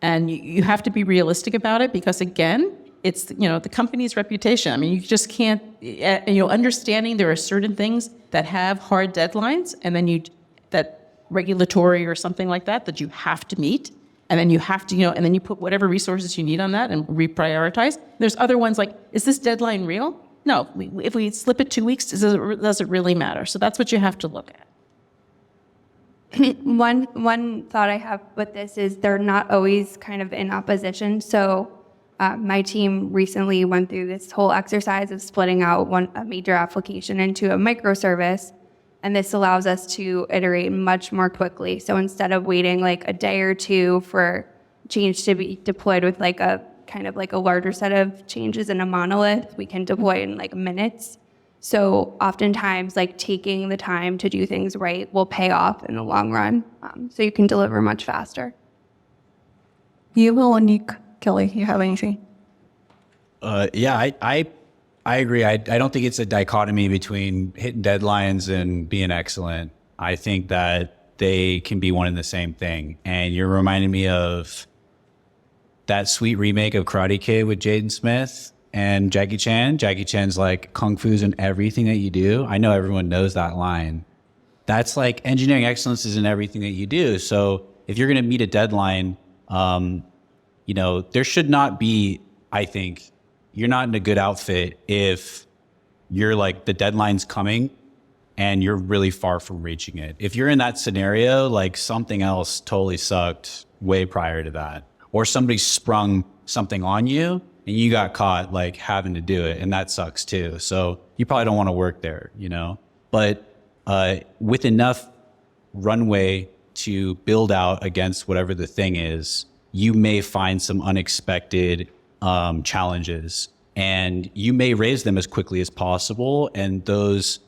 And you have to be realistic about it because, again, it's, the company's reputation. I mean, you just can't, understanding there are certain things that have hard deadlines and then that regulatory or something like that you have to meet. And then you have to, and then you put whatever resources you need on that and reprioritize. There's other ones like, is this deadline real? No, if we slip it 2 weeks, does it really matter? So that's what you have to look at. One thought I have with this is they're not always kind of in opposition. So my team recently went through this whole exercise of splitting out a major application into a microservice. And this allows us to iterate much more quickly. So instead of waiting like a day or two for change to be deployed with like a kind of like a larger set of changes in a monolith, we can deploy in like minutes. So oftentimes, like taking the time to do things right will pay off in the long run. So you can deliver much faster. Yuval, Nick, Kelly, you have anything? I agree. I don't think it's a dichotomy between hitting deadlines and being excellent. I think that they can be one and the same thing. And you're reminding me of that sweet remake of Karate Kid with Jaden Smith and Jackie Chan. Jackie Chan's like, Kung Fu's in everything that you do. I know everyone knows that line. That's like engineering excellence is in everything that you do. So if you're going to meet a deadline, there should not be, I think, you're not in a good outfit if you're like the deadline's coming and you're really far from reaching it. If you're in that scenario, like something else totally sucked way prior to that, or somebody sprung something on you and you got caught like having to do it, and that sucks too. So you probably don't want to work there, but with enough runway to build out against whatever the thing is, you may find some unexpected challenges, and you may raise them as quickly as possible, and those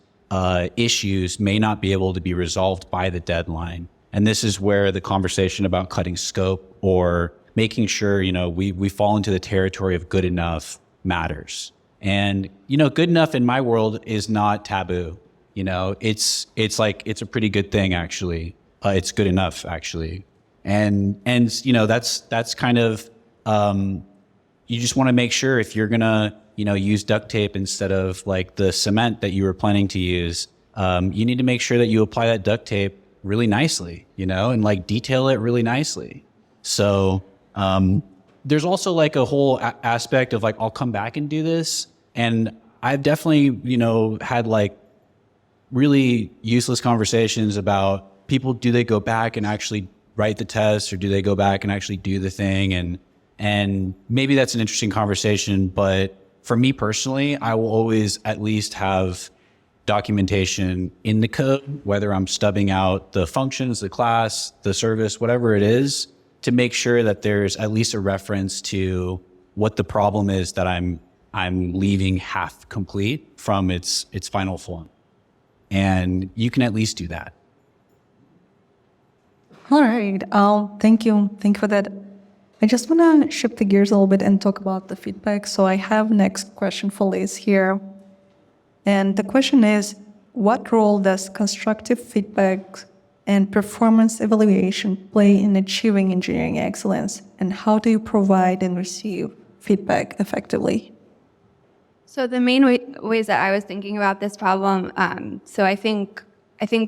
issues may not be able to be resolved by the deadline. And this is where the conversation about cutting scope or making sure we fall into the territory of good enough matters. And good enough in my world is not taboo. It's a pretty good thing actually. It's good enough actually, and that's kind of you just want to make sure if you're gonna, use duct tape instead of like the cement that you were planning to use, you need to make sure that you apply that duct tape really nicely, and like detail it really nicely. So there's also like a whole aspect of like, I'll come back and do this. And I've definitely, had like really useless conversations about people, do they go back and actually write the test, or do they go back and actually do the thing? And maybe that's an interesting conversation, but for me personally, I will always at least have documentation in the code, whether I'm stubbing out the functions, the class, the service, whatever it is, to make sure that there's at least a reference to what the problem is that I'm leaving half complete from its final form. And you can at least do that. All right. Thank you. Thank you for that. I just want to shift the gears a little bit and talk about the feedback. So I have next question for Liz here. And the question is, what role does constructive feedback and performance evaluation play in achieving engineering excellence? And how do you provide and receive feedback effectively? So the main ways that I was thinking about this problem, so I think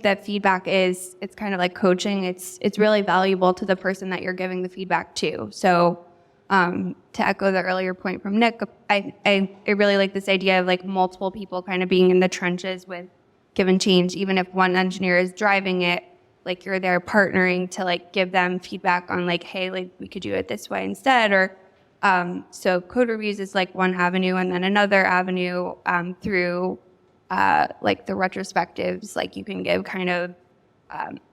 that feedback it's kind of like coaching. It's really valuable to the person that you're giving the feedback to. So to echo the earlier point from Nick, I really like this idea of like multiple people kind of being in the trenches with given change, even if one engineer is driving it, like you're there partnering to like give them feedback on like, hey, like we could do it this way instead, or so code reviews is like one avenue, and then another avenue through like the retrospectives, like you can give kind of,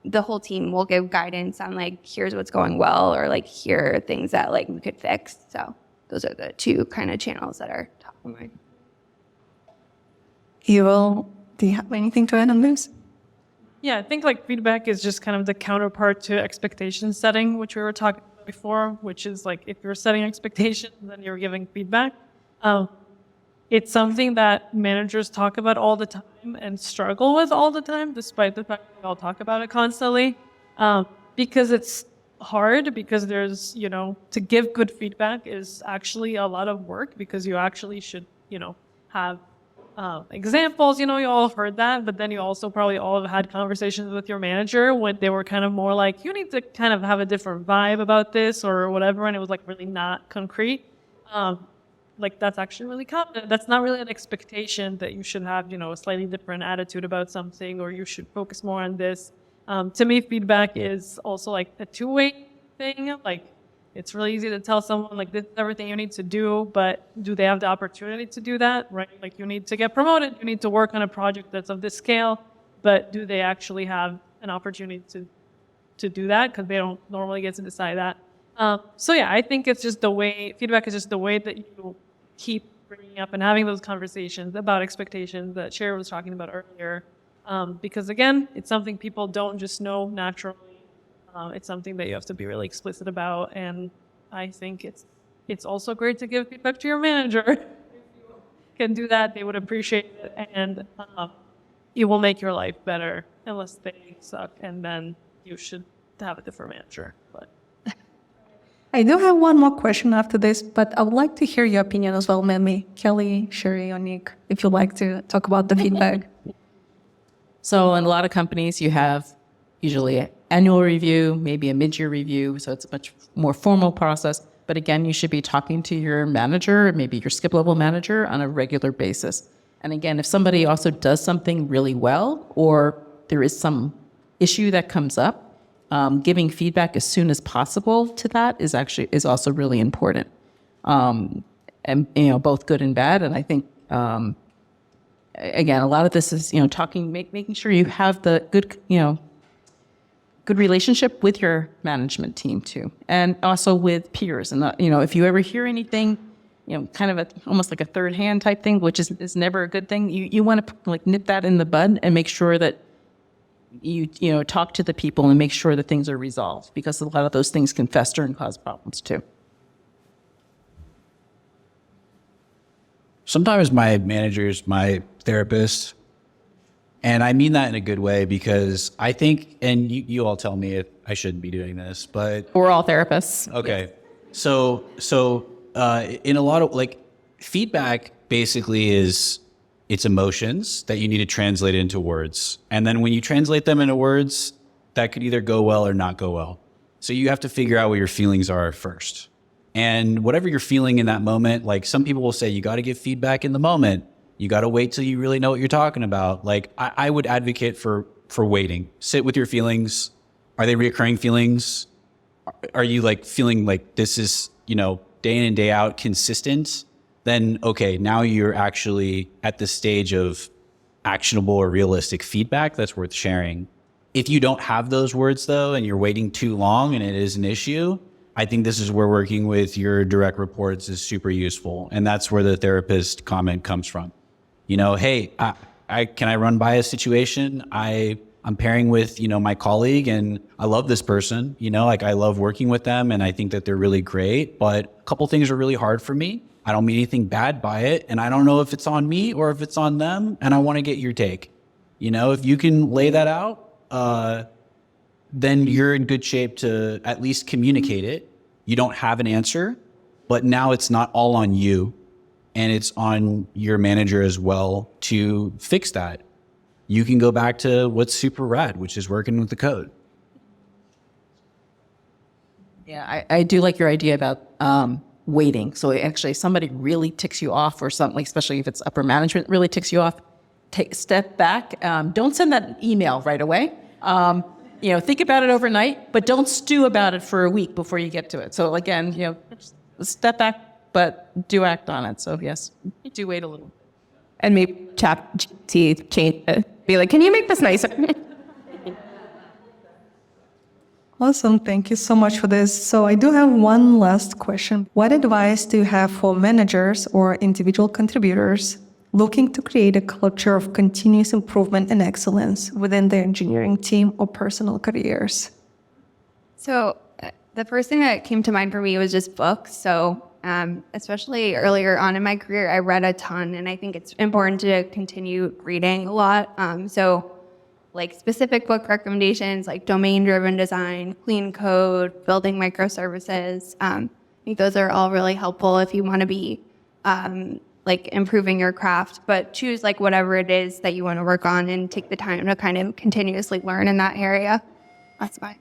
the whole team will give guidance on like, here's what's going well, or like, here are things that like we could fix. So those are the two kind of channels that are top of mind. Yuval, do you have anything to add on this? Yeah, I think like feedback is just kind of the counterpart to expectation setting, which we were talking about before, which is like if you're setting expectations, then you're giving feedback. It's something that managers talk about all the time and struggle with all the time, despite the fact that we all talk about it constantly, because it's hard, because there's, to give good feedback is actually a lot of work, because you actually should, have examples, you all have heard that, but then you also probably all have had conversations with your manager when they were kind of more like, you need to kind of have a different vibe about this or whatever, and it was like really not concrete. Like that's actually really common. That's not really an expectation that you should have, a slightly different attitude about something, or you should focus more on this. To me, feedback is also like a two-way thing. Like it's really easy to tell someone like this is everything you need to do, but do they have the opportunity to do that, right? Like you need to get promoted, you need to work on a project that's of this scale, but do they actually have an opportunity to do that? Because they don't normally get to decide that. So yeah, I think it's just feedback is just the way that you keep bringing up and having those conversations about expectations that Sherri was talking about earlier. Because again, it's something people don't just know naturally. It's something that you have to be really explicit about. And I think it's also great to give feedback to your manager. If you can do that, they would appreciate it. And it will make your life better, unless they suck. And then you should have a different manager. But I do have one more question after this, but I would like to hear your opinion as well, maybe Kelly, Sherri, or Nick, if you'd like to talk about the feedback. So in a lot of companies, you have usually an annual review, maybe a mid-year review. So it's a much more formal process. But again, you should be talking to your manager, maybe your skip level manager, on a regular basis. And again, if somebody also does something really well, or there is some issue that comes up, giving feedback as soon as possible to that is also really important. And both good and bad. And I think again, a lot of this is making sure you have the good relationship with your management team too, and also with peers. And if you ever hear anything, kind of almost like a third hand type thing, which is never a good thing. You want to like nip that in the bud and make sure that you talk to the people and make sure that things are resolved, because a lot of those things can fester and cause problems too. Sometimes my manager's my therapist, and I mean that in a good way, because I think, and you all tell me if I shouldn't be doing this, but We're all therapists. okay. So in a lot of feedback basically is it's emotions that you need to translate into words. And then when you translate them into words, that could either go well or not go well. So you have to figure out what your feelings are first. And whatever you're feeling in that moment, like some people will say, you got to give feedback in the moment. You got to wait till you really know what you're talking about. Like I would advocate for waiting. Sit with your feelings. Are they reoccurring feelings? Are you feeling like this is, day in and day out consistent? Then, okay, now you're actually at the stage of actionable or realistic feedback that's worth sharing. If you don't have those words though, and you're waiting too long and it is an issue, I think this is where working with your direct reports is super useful. And that's where the therapist comment comes from. Hey, can I run by a situation? I'm pairing with, my colleague, and I love this person, I love working with them and I think that they're really great, but a couple things are really hard for me. I don't mean anything bad by it, and I don't know if it's on me or if it's on them, and I want to get your take. If you can lay that out, then you're in good shape to at least communicate it. You don't have an answer, but now it's not all on you, and it's on your manager as well to fix that. You can go back to what's super rad, which is working with the code. Yeah, I do like your idea about waiting. So actually, somebody really ticks you off or something, especially if it's upper management really ticks you off, take a step back. Don't send that email right away. Think about it overnight, but don't stew about it for a week before you get to it. So again, step back, but do act on it. So yes, do wait a little. and maybe ChatGPT change it. Be like, can you make this nicer? Awesome. Thank you so much for this. So I do have one last question. What advice do you have for managers or individual contributors looking to create a culture of continuous improvement and excellence within their engineering team or personal careers? So the first thing that came to mind for me was just books. So especially earlier on in my career, I read a ton, and I think it's important to continue reading a lot. So like specific book recommendations like domain-driven design, clean code, building microservices. I think those are all really helpful if you want to be like improving your craft, but choose like whatever it is that you want to work on and take the time to kind of continuously learn in that area. That's fine.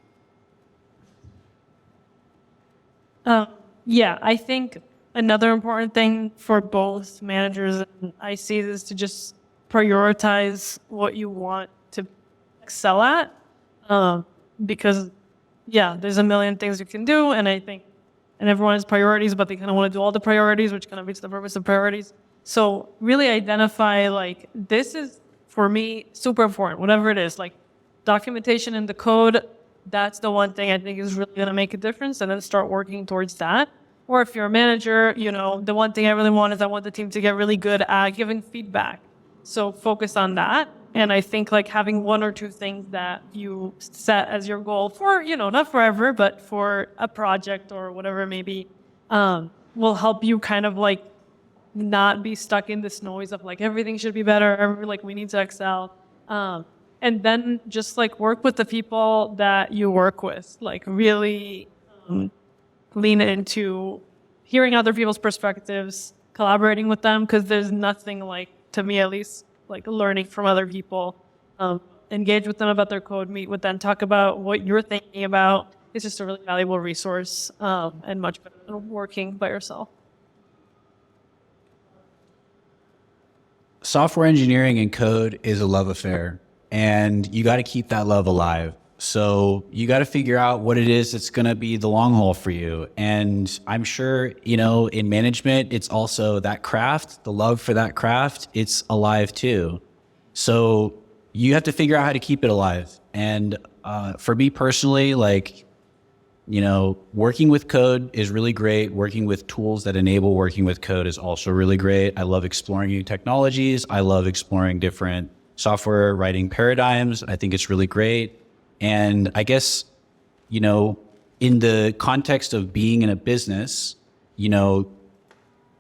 Yeah, I think another important thing for both managers and ICs is to just prioritize what you want to excel at. Because, yeah, there's a million things you can do, and I think, and everyone has priorities, but they kind of want to do all the priorities, which kind of beats the purpose of priorities. So really identify, like, this is, for me, super important, whatever it is. Like, documentation in the code, that's the one thing I think is really going to make a difference, and then start working towards that. Or if you're a manager, you know, the one thing I really want is I want the team to get really good at giving feedback. So focus on that. And I think like having one or two things that you set as your goal for, you know, not forever, but for a project or whatever it may be, will help you kind of like not be stuck in this noise of like everything should be better, like we need to excel. And then just like work with the people that you work with, like really lean into hearing other people's perspectives, collaborating with them, because there's nothing like, to me at least, like learning from other people. Engage with them about their code, meet with them, talk about what you're thinking about. It's just a really valuable resource and much better than working by yourself. Software engineering and code is a love affair, and you got to keep that love alive. So you got to figure out what it is that's going to be the long haul for you. And I'm sure, you know, in management, it's also that craft, the love for that craft, it's alive too. So you have to figure out how to keep it alive. And for me personally, like, you know, working with code is really great. Working with tools that enable working with code is also really great. I love exploring new technologies. I love exploring different software writing paradigms. I think it's really great. And I guess, you know, in the context of being in a business, you know,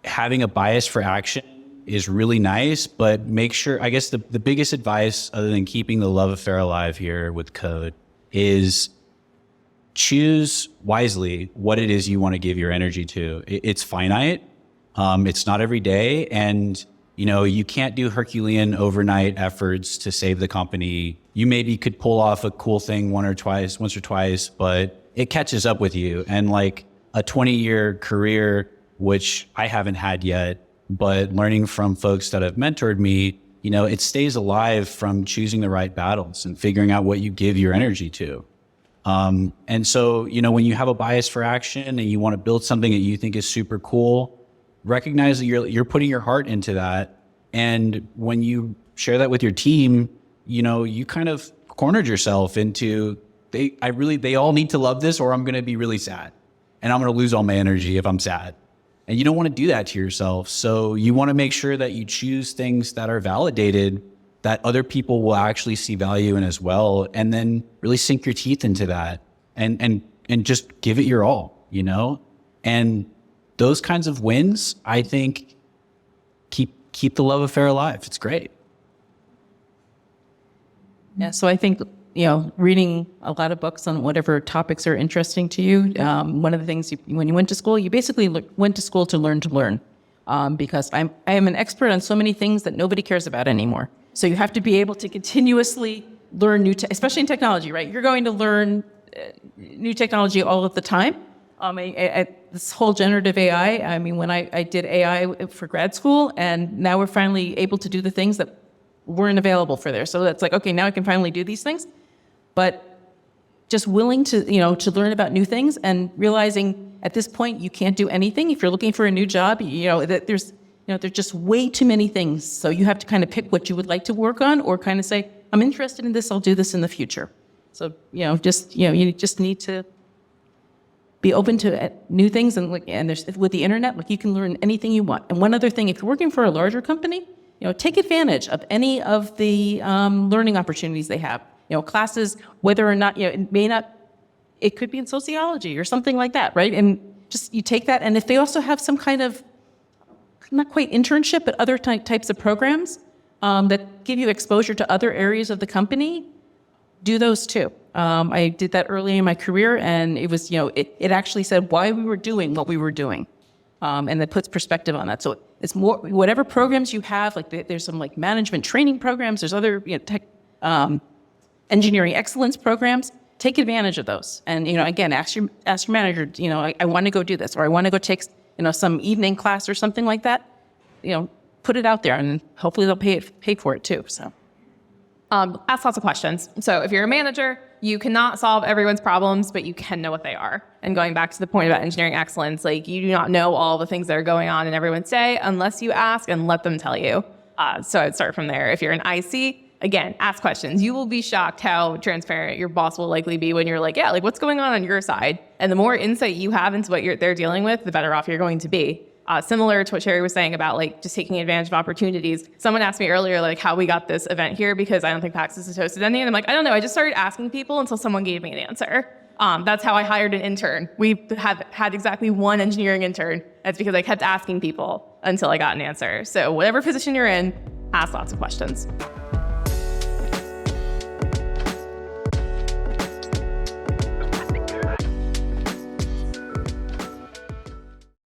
having a bias for action is really nice, but make sure, I guess the biggest advice other than keeping the love affair alive here with code is choose wisely what it is you want to give your energy to. It's finite. It's not every day. And, you know, you can't do Herculean overnight efforts to save the company. You maybe could pull off a cool thing once or twice, but it catches up with you. And like a 20-year career, which I haven't had yet, but learning from folks that have mentored me, you know, it stays alive from choosing the right battles and figuring out what you give your energy to. And so, you know, when you have a bias for action and you want to build something that you think is super cool, recognize that you're putting your heart into that. And when you share that with your team, you know, you kind of cornered yourself into, they all need to love this or I'm going to be really sad and I'm going to lose all my energy if I'm sad. And you don't want to do that to yourself. So you want to make sure that you choose things that are validated, that other people will actually see value in as well. And then really sink your teeth into that and just give it your all, you know? And those kinds of wins, I think, keep the love affair alive. It's great. Yeah, so I think, you know, reading a lot of books on whatever topics are interesting to you. One of the things when you went to school, you basically went to school to learn. Because I am an expert on so many things that nobody cares about anymore. So you have to be able to continuously learn especially in technology, right? You're going to learn new technology all of the time. This whole generative AI, I mean, when I did AI for grad school, and now we're finally able to do the things that weren't available for there. So that's like, okay, now I can finally do these things. But just willing to, you know, to learn about new things and realizing at this point you can't do anything. If you're looking for a new job, you know, that there's just way too many things. So you have to kind of pick what you would like to work on, or kind of say, I'm interested in this, I'll do this in the future. So, you just need to be open to new things. And there's, with the internet, you can learn anything you want. And one other thing, if you're working for a larger company, take advantage of any of the learning opportunities they have. Classes, whether or not, it could be in sociology or something like that, right? And just, you take that, and if they also have some kind of, not quite internship, but other types of programs that give you exposure to other areas of the company, do those too. I did that early in my career, and it was, it actually said why we were doing what we were doing. And that puts perspective on that. So it's more, whatever programs you have, there's some management training programs, there's other tech, engineering excellence programs. Take advantage of those. And, again, ask your manager, I want to go do this, or I want to go take, some evening class or something like that. Put it out there, and hopefully they'll pay for it too. So. Ask lots of questions. So if you're a manager, you cannot solve everyone's problems, but you can know what they are. And going back to the point about engineering excellence, you do not know all the things that are going on in everyone's day unless you ask and let them tell you. So I'd start from there. If you're an IC, again, ask questions. You will be shocked how transparent your boss will likely be when you're what's going on your side? And the more insight you have into what they're dealing with, the better off you're going to be. Similar to what Sherri was saying about just taking advantage of opportunities. Someone asked me earlier how we got this event here, because I don't think Paxos has hosted any. And I'm I don't know. I just started asking people until someone gave me an answer. That's how I hired an intern. We have had exactly one engineering intern. That's because I kept asking people until I got an answer. So whatever position you're in, ask lots of questions.